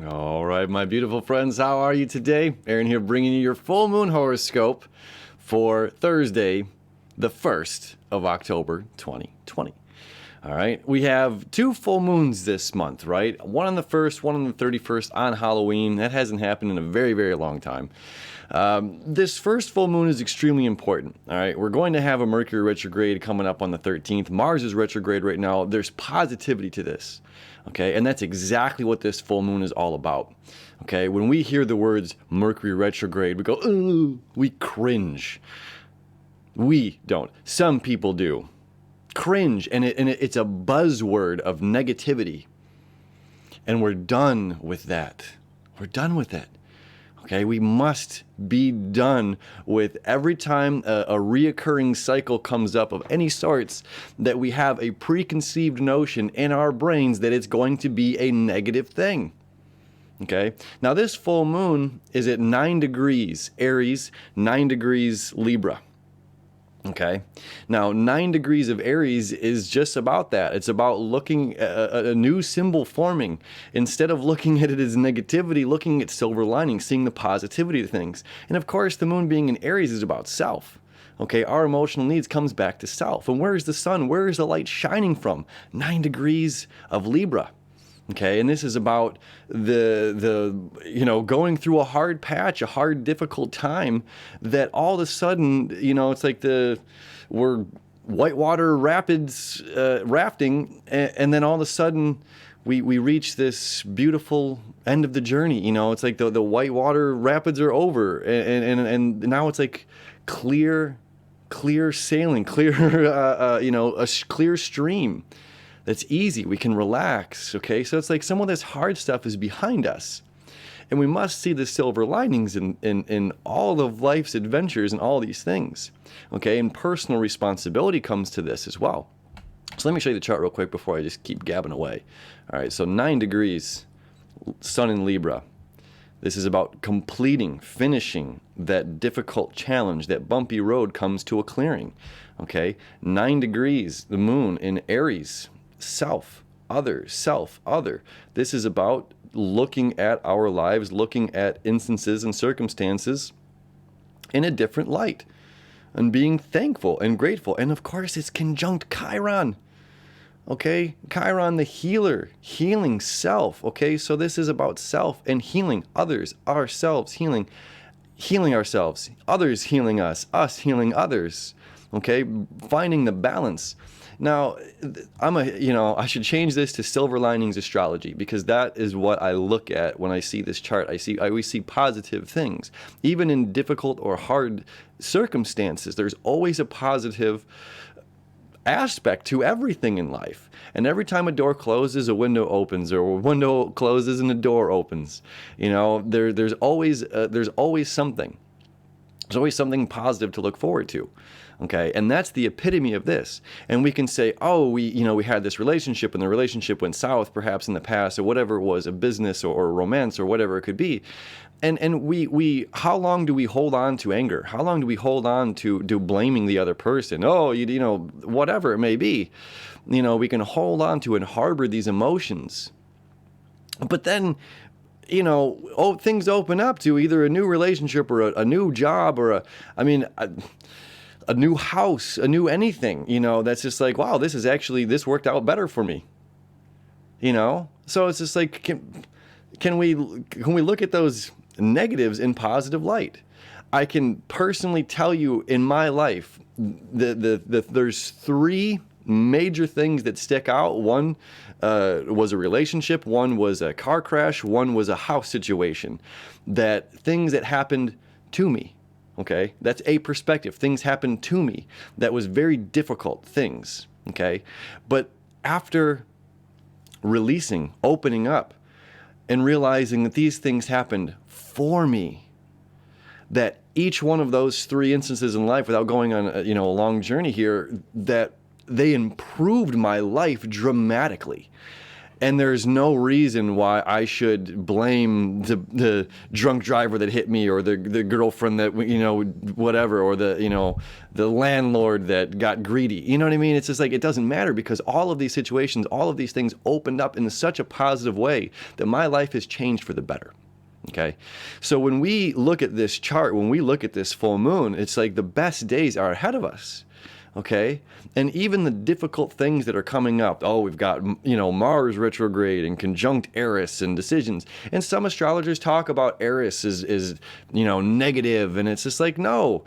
All right, my beautiful friends, how are you today? Aaron here bringing you your full moon horoscope for Thursday, the 1st of October, 2020. All right, we have two full moons this month, right? One on the 1st, one on the 31st on Halloween. That hasn't happened in a very, very long time. This first full moon is extremely important. All right, we're going to have a Mercury retrograde coming up on the 13th. Mars is retrograde right now. There's positivity to this. Okay, and that's exactly what this full moon is all about. Okay, when we hear the words Mercury retrograde, we go, ooh, we cringe. We don't. Some people do. Cringe, and it's a buzzword of negativity. And we're done with that. We're done with it. Okay, we must be done with every time a reoccurring cycle comes up of any sorts that we have a preconceived notion in our brains that it's going to be a negative thing. Okay, now this full moon is at 9 degrees Aries, 9 degrees Libra. Okay, now 9 degrees of Aries is just about that. It's about looking at a new symbol forming. Instead of looking at it as negativity, looking at silver linings, seeing the positivity of things. And of course, the moon being in Aries is about self. Okay, our emotional needs comes back to self. And where is the sun? Where is the light shining from? 9 degrees of Libra. Okay, and this is about the going through a hard patch, a hard, difficult time that all of a sudden, it's like we're whitewater rapids rafting, and then all of a sudden we reach this beautiful end of the journey. It's like the whitewater rapids are over, and now it's like clear sailing, a clear stream. That's easy. We can relax, okay? So it's like some of this hard stuff is behind us. And we must see the silver linings in all of life's adventures and all these things, okay? And personal responsibility comes to this as well. So let me show you the chart real quick before I just keep gabbing away. All right, so 9 degrees, Sun in Libra. This is about completing, finishing that difficult challenge. That bumpy road comes to a clearing, okay? 9 degrees, the moon in Aries. Self, other. This is about looking at our lives, looking at instances and circumstances in a different light and being thankful and grateful. And of course, it's conjunct Chiron. Okay, Chiron, the healer, healing self. Okay, so this is about self and healing others, ourselves healing ourselves, others healing us healing others. Okay, finding the balance. Now, I should change this to silver linings astrology, because that is what I look at when I see this chart. I always see positive things. Even in difficult or hard circumstances, there's always a positive aspect to everything in life. And every time a door closes, a window opens, or a window closes and a door opens. There's always something. There's always something positive to look forward to. Okay, and that's the epitome of this. And we can say, oh, we had this relationship, and the relationship went south perhaps in the past, or whatever it was, a business or romance or whatever it could be. And we how long do we hold on to anger? How long do we hold on to blaming the other person? Oh, whatever it may be. We can hold on to and harbor these emotions. But then things open up to either a new relationship or a new job or a new house, a new anything, that's just like, wow, this worked out better for me. So it's just like, can we look at those negatives in positive light? I can personally tell you in my life, there's 3 major things that stick out. One was a relationship, one was a car crash, one was a house situation. Things that happened to me. Okay, that's a perspective. Things happened to me that was very difficult things. Okay, but after releasing, opening up, and realizing that these things happened for me, that each one of those 3 instances in life, without going on a long journey here, that they improved my life dramatically. And there's no reason why I should blame the drunk driver that hit me, or the girlfriend that, whatever, or the landlord that got greedy. You know what I mean? It's just like, it doesn't matter, because all of these situations, all of these things opened up in such a positive way that my life has changed for the better. Okay. So when we look at this chart, when we look at this full moon, it's like the best days are ahead of us. Okay. And even the difficult things that are coming up, we've got, Mars retrograde and conjunct Eris and decisions. And some astrologers talk about Eris as negative. And it's just like, no,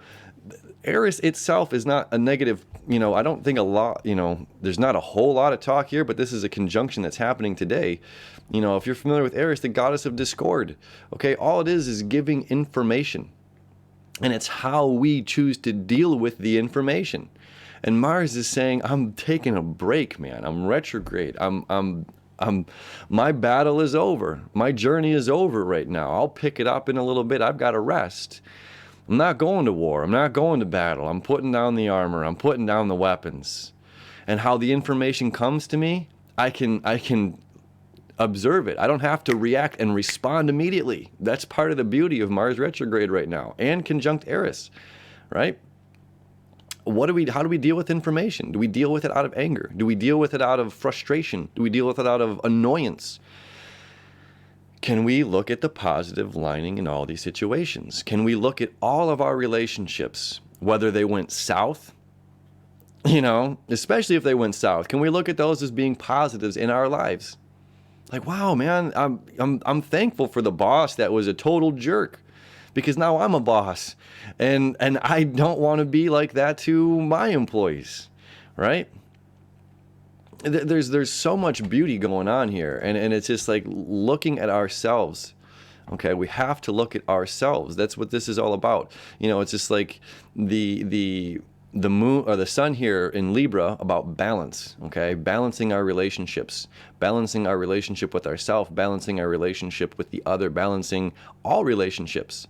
Eris itself is not a negative. I don't think there's not a whole lot of talk here, but this is a conjunction that's happening today. If you're familiar with Eris, the goddess of discord, okay, all it is giving information. And it's how we choose to deal with the information. And Mars is saying, I'm taking a break, man. I'm retrograde. My battle is over. My journey is over right now. I'll pick it up in a little bit. I've got to rest. I'm not going to war. I'm not going to battle. I'm putting down the armor. I'm putting down the weapons. And how the information comes to me, I can observe it. I don't have to react and respond immediately. That's part of the beauty of Mars retrograde right now, and conjunct Eris, right? How do we deal with information? Do we deal with it out of anger? Do we deal with it out of frustration? Do we deal with it out of annoyance? Can we look at the positive lining in all these situations? Can we look at all of our relationships, whether they went south, especially if they went south? Can we look at those as being positives in our lives? Like, wow, man, I'm thankful for the boss that was a total jerk, because now I'm a boss, and I don't want to be like that to my employees, right? There's so much beauty going on here, and it's just like looking at ourselves. Okay, we have to look at ourselves. That's what this is all about. It's just like the moon or the sun here in Libra, about balance. Okay, balancing our relationships, balancing our relationship with ourselves, balancing our relationship with the other, balancing all relationships.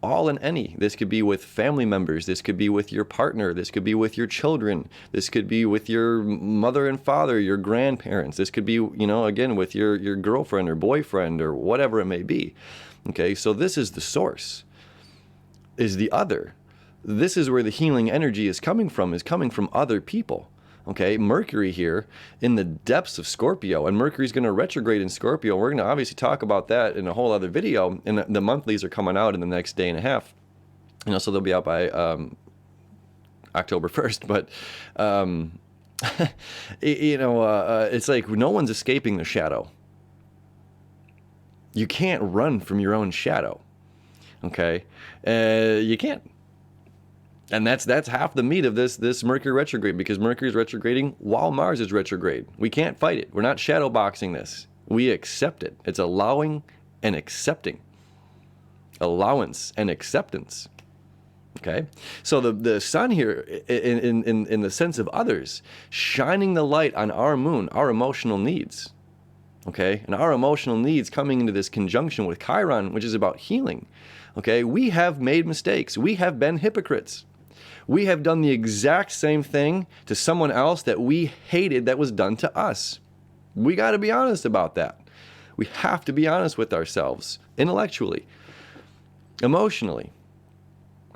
All and any. This could be with family members. This could be with your partner. This could be with your children. This could be with your mother and father, your grandparents. This could be, again, with your girlfriend or boyfriend or whatever it may be. Okay, so this is the source, is the other. This is where the healing energy is coming from other people. Okay, Mercury here in the depths of Scorpio, and Mercury's going to retrograde in Scorpio. We're going to obviously talk about that in a whole other video, and the monthlies are coming out in the next day and a half. So they'll be out by October 1st, but it's like no one's escaping the shadow. You can't run from your own shadow. Okay, you can't. And that's half the meat of this Mercury retrograde, because Mercury is retrograding while Mars is retrograde. We can't fight it. We're not shadow boxing this. We accept it. It's allowing and accepting. Allowance and acceptance. Okay? So the sun here, in the sense of others, shining the light on our moon, our emotional needs. Okay? And our emotional needs coming into this conjunction with Chiron, which is about healing. Okay? We have made mistakes. We have been hypocrites. We have done the exact same thing to someone else that we hated that was done to us. We got to be honest about that. We have to be honest with ourselves, intellectually, emotionally,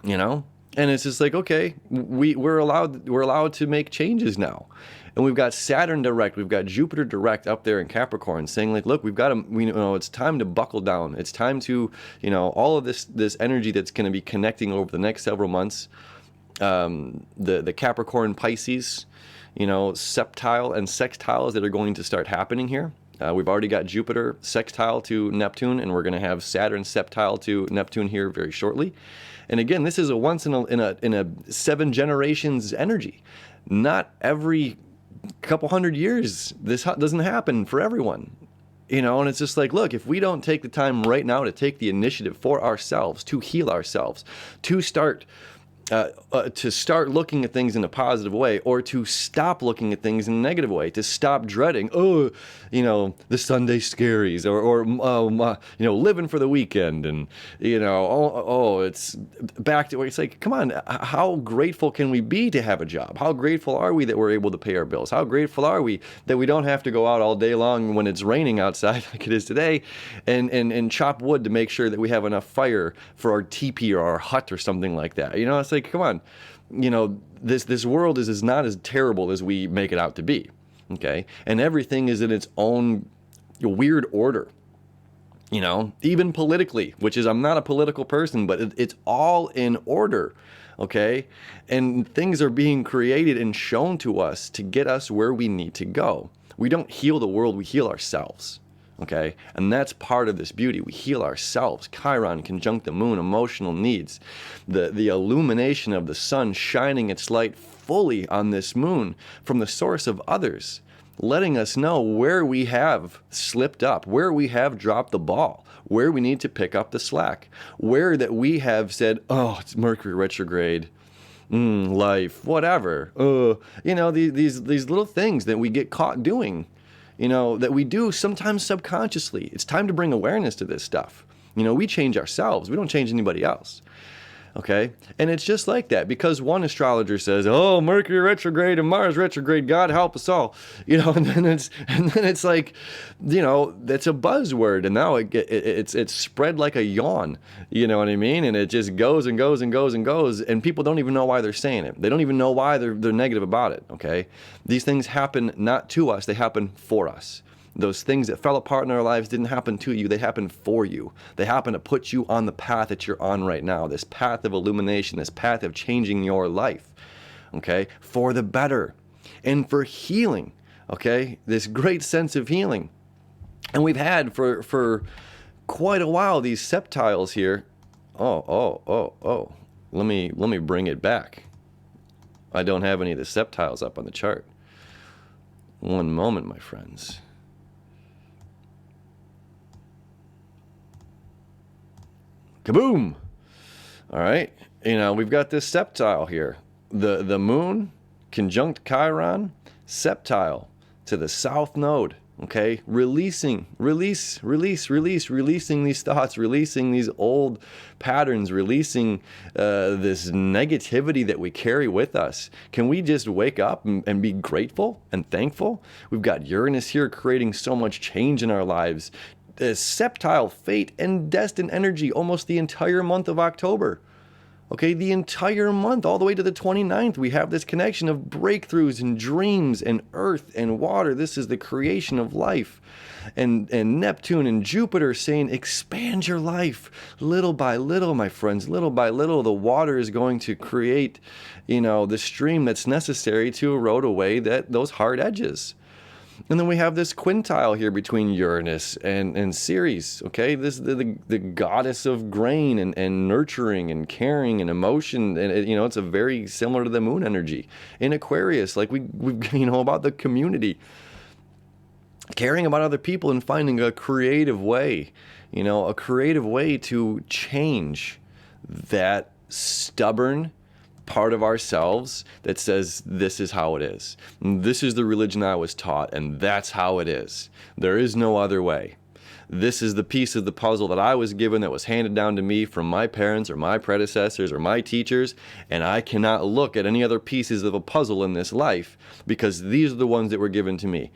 And it's just like, okay, we're allowed to make changes now. And we've got Saturn direct, we've got Jupiter direct up there in Capricorn, saying like, look, we've got to, it's time to buckle down. It's time to, all of this energy that's going to be connecting over the next several months. The Capricorn Pisces, septile and sextiles that are going to start happening here. We've already got Jupiter sextile to Neptune, and we're going to have Saturn septile to Neptune here very shortly. And again, this is a once in a 7 generations energy. Not every couple hundred years this doesn't happen for everyone. And it's just like, look, if we don't take the time right now to take the initiative for ourselves, to heal ourselves, to start to start looking at things in a positive way, or to stop looking at things in a negative way, to stop dreading, oh, the Sunday scaries, or living for the weekend, and, it's back to where it's like, come on, how grateful can we be to have a job? How grateful are we that we're able to pay our bills? How grateful are we that we don't have to go out all day long when it's raining outside like it is today and chop wood to make sure that we have enough fire for our teepee or our hut or something like that? It's like, come on, this world is not as terrible as we make it out to be, okay? And everything is in its own weird order, even politically, which is, I'm not a political person, but it's all in order, okay? And things are being created and shown to us to get us where we need to go. We don't heal the world, we heal ourselves. Okay, and that's part of this beauty. We heal ourselves. Chiron conjunct the moon, emotional needs, the illumination of the sun shining its light fully on this moon from the source of others, letting us know where we have slipped up, where we have dropped the ball, where we need to pick up the slack, where that we have said, oh, it's Mercury retrograde, life, whatever. These little things that we get caught doing, that we do sometimes subconsciously. It's time to bring awareness to this stuff. We change ourselves. We don't change anybody else. Okay? And it's just like that, because one astrologer says, oh, Mercury retrograde and Mars retrograde, God help us all. And then it's like, that's a buzzword, and now it's spread like a yawn. You know what I mean? And it just goes and goes and goes and goes, and people don't even know why they're saying it. They don't even know why they're negative about it. Okay? These things happen not to us, they happen for us. Those things that fell apart in our lives didn't happen to you, they happened for you. They happen to put you on the path that you're on right now, this path of illumination, this path of changing your life, okay, for the better and for healing, okay, this great sense of healing. And we've had for quite a while these septiles here. Oh, let me bring it back. I don't have any of the septiles up on the chart. One moment, my friends. Kaboom! All right, we've got this septile here. The moon conjunct Chiron, septile to the south node, okay? Releasing these thoughts, releasing these old patterns, releasing this negativity that we carry with us. Can we just wake up and be grateful and thankful? We've got Uranus here creating so much change in our lives. Septile fate and destined energy almost the entire month of October. Okay, the entire month, all the way to the 29th, we have this connection of breakthroughs and dreams and earth and water. This is the creation of life. And Neptune and Jupiter saying, expand your life little by little, my friends. Little by little, the water is going to create, the stream that's necessary to erode away those hard edges. And then we have this quintile here between Uranus and Ceres, okay? This the goddess of grain and nurturing and caring and emotion. And, it's a very similar to the moon energy. In Aquarius, like we about the community. Caring about other people and finding a creative way, a creative way to change that stubborn part of ourselves that says this is how it is. This is the religion I was taught, and that's how it is. There is no other way. This is the piece of the puzzle that I was given, that was handed down to me from my parents or my predecessors or my teachers, and I cannot look at any other pieces of a puzzle in this life because these are the ones that were given to me.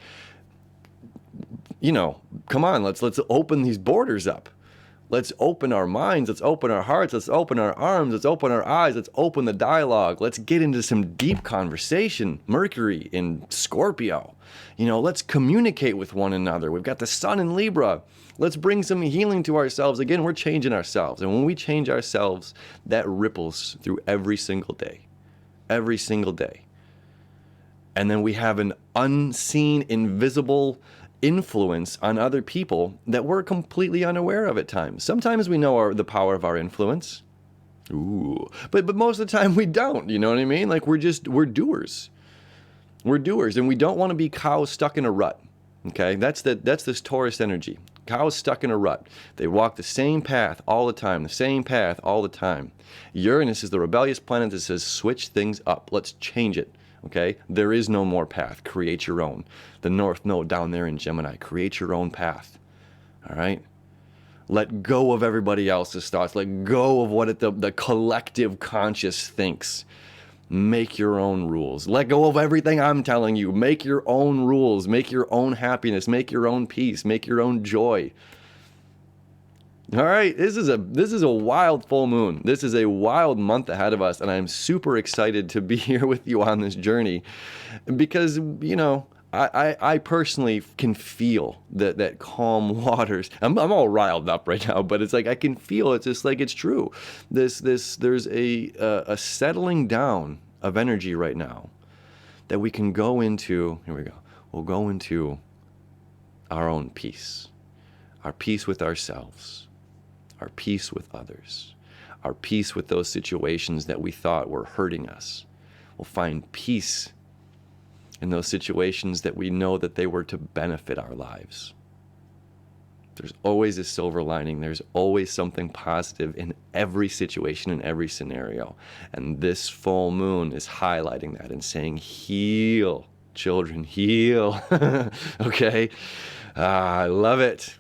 Come on, let's open these borders up. Let's open our minds, let's open our hearts, let's open our arms, let's open our eyes, let's open the dialogue. Let's get into some deep conversation. Mercury in Scorpio. Let's communicate with one another. We've got the sun in Libra. Let's bring some healing to ourselves. Again, we're changing ourselves. And when we change ourselves, that ripples through every single day. Every single day. And then we have an unseen, invisible influence on other people that we're completely unaware of at times. Sometimes we know the power of our influence. But most of the time we don't, you know what I mean? Like we're doers. We're doers, and we don't want to be cows stuck in a rut. Okay? That's this Taurus energy. Cows stuck in a rut. They walk the same path all the time, the same path all the time. Uranus is the rebellious planet that says, switch things up. Let's change it. Okay? There is no more path. Create your own. The North Node down there in Gemini. Create your own path. All right? Let go of everybody else's thoughts. Let go of what the collective conscious thinks. Make your own rules. Let go of everything I'm telling you. Make your own rules. Make your own happiness. Make your own peace. Make your own joy. All right, this is a wild full moon. This is a wild month ahead of us, and I'm super excited to be here with you on this journey because, you know, I personally can feel that calm waters. I'm all riled up right now, but it's like I can feel it's just like it's true. There's a settling down of energy right now that we can go into. Here we go. We'll go into our own peace, our peace with ourselves, our peace with others, our peace with those situations that we thought were hurting us. We'll find peace in those situations that we know that they were to benefit our lives. There's always a silver lining. There's always something positive in every situation, in every scenario. And this full moon is highlighting that and saying, heal, children, heal. Okay? I love it.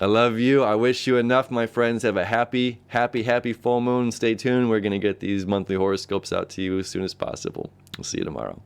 I love you. I wish you enough, my friends. Have a happy, happy, happy full moon. Stay tuned. We're going to get these monthly horoscopes out to you as soon as possible. We'll see you tomorrow.